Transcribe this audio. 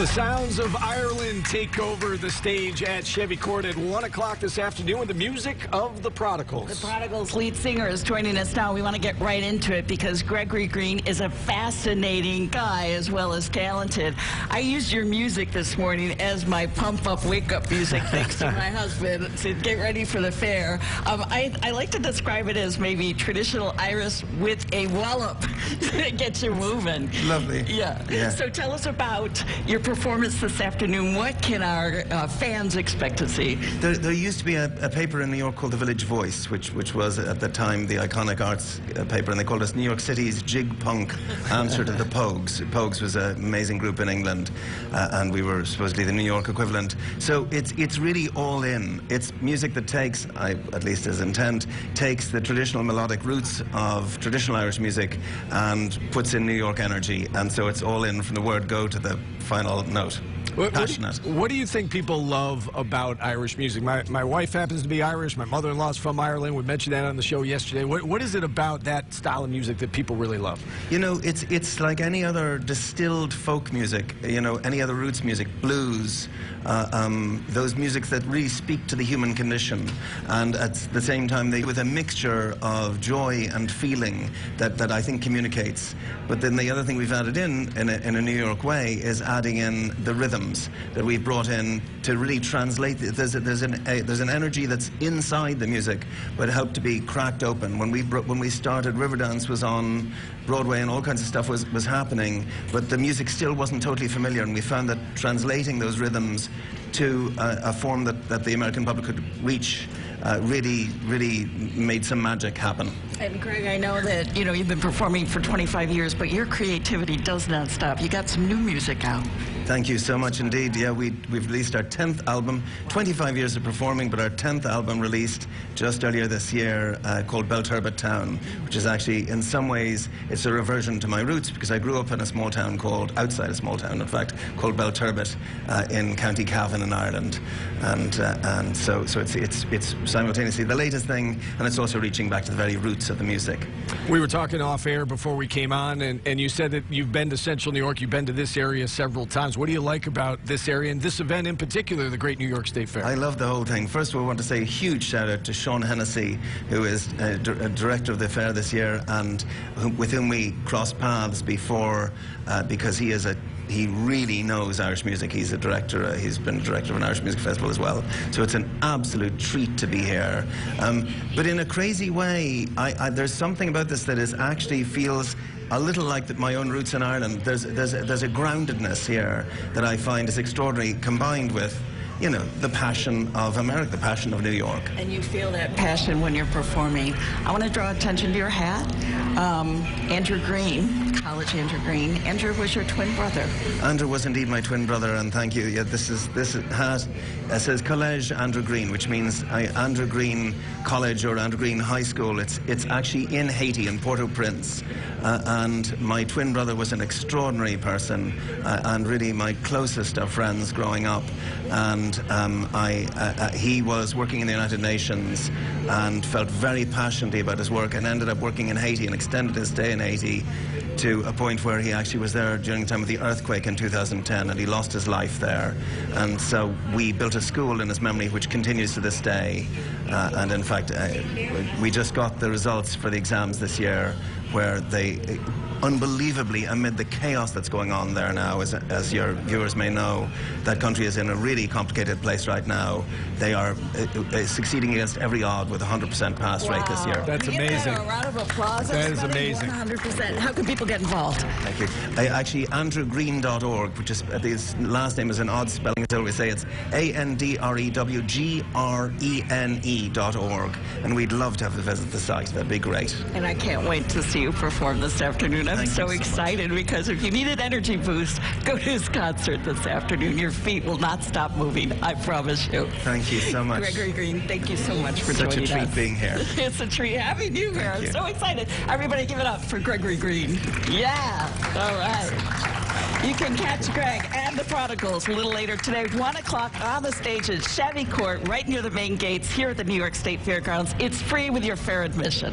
The sounds of Ireland take over the stage at Chevy Court at 1 o'clock this afternoon with the music of the Prodigals. The Prodigals lead singer is joining us now. We want to get right into it because Gregory Green is a fascinating guy as well as talented. I used your music this morning as my pump-up, wake-up music thanks to my husband to get ready for the fair. I like to describe it as maybe traditional Irish with a wallop to get you moving. Lovely. Yeah. So tell us about your performance this afternoon. What can our fans expect to see? There used to be a paper in New York called The Village Voice, which was at the time the iconic arts paper, and they called us New York City's jig punk answer to the Pogues. Pogues was an amazing group in England, and we were supposedly the New York equivalent. So it's really all in. It's music that takes, at least as intent, takes the traditional melodic roots of traditional Irish music and puts in New York energy. And so it's all in from the word go to the final note. Passionate. What do you think people love about Irish music? My wife happens to be Irish. My mother-in-law's from Ireland. We mentioned that on the show yesterday. What is it about that style of music that people really love? You know, it's like any other distilled folk music, you know, any other roots music, blues, those musics that really speak to the human condition, and at the same time they with a mixture of joy and feeling that I think communicates. But then the other thing we've added in a New York way is adding in the rhythms that we've brought in to really translate. There's an energy that's inside the music, but it helped to be cracked open. When we started, Riverdance was on Broadway and all kinds of stuff was happening, but the music still wasn't totally familiar, and we found that translating those rhythms to a form that the American public could reach really made some magic happen. And Greg, I know that you've been performing for 25 years, but your creativity does not stop. You got some new music out. Thank you so much indeed. Yeah, we've released our 10th album, 25 years of performing, but our 10th album released just earlier this year called Belturbet Town, which is actually, in some ways, it's a reversion to my roots because I grew up in a small town outside a small town, in fact, called Belturbet in County Cavan in Ireland. And so it's simultaneously the latest thing, and it's also reaching back to the very roots of the music. We were talking off air before we came on, and you said that you've been to Central New York, you've been to this area several times. What do you like about this area and this event in particular, the Great New York State Fair? I love the whole thing. First of all, I want to say a huge shout out to Sean Hennessy, who is director of the fair this year, and with whom we crossed paths before because he really knows Irish music. He's a director. He's been director of an Irish music festival as well. So it's an absolute treat to be here. But in a crazy way, there's something about this that actually feels a little like my own roots in Ireland. There's a groundedness here that I find is extraordinary, combined with, you know, the passion of America, the passion of New York. And you feel that passion when you're performing. I want to draw attention to your hat. Andrew Green, college Andrew Green. Andrew was your twin brother. Andrew was indeed my twin brother, and thank you. Yeah, this hat says College Andrew Green, which means Andrew Green College or Andrew Green High School. It's actually in Haiti, in Port-au-Prince. And my twin brother was an extraordinary person and really my closest of friends growing up. And he was working in the United Nations and felt very passionately about his work and ended up working in Haiti and extended his stay in Haiti to a point where he actually was there during the time of the earthquake in 2010, and he lost his life there. And so we built a school in his memory which continues to this day. And in fact, we just got the results for the exams this year, where they unbelievably, amid the chaos that's going on there now, as your viewers may know, that country is in a really complicated place right now. They are succeeding against every odd with a 100% pass rate this year. That's amazing. A round of applause. That is amazing. 100%. How can people get involved? Thank you. Actually, andrewgreen.org, which is his last name is an odd spelling, so we say it's ANDREWGRENE.org, and we'd love to have you visit the site. That'd be great. And I can't wait to see you perform this afternoon. I'm so excited because if you need an energy boost, go to his concert this afternoon. Your feet will not stop moving, I promise you. Thank you so much. Gregory Green, thank you so much for joining us. Such a treat being here. It's a treat having you here. I'm so excited. Everybody give it up for Gregory Green. Yeah. All right. You can catch Greg and the Prodigals a little later today, 1 o'clock on the stage at Chevy Court, right near the main gates here at the New York State Fairgrounds. It's free with your fair admission.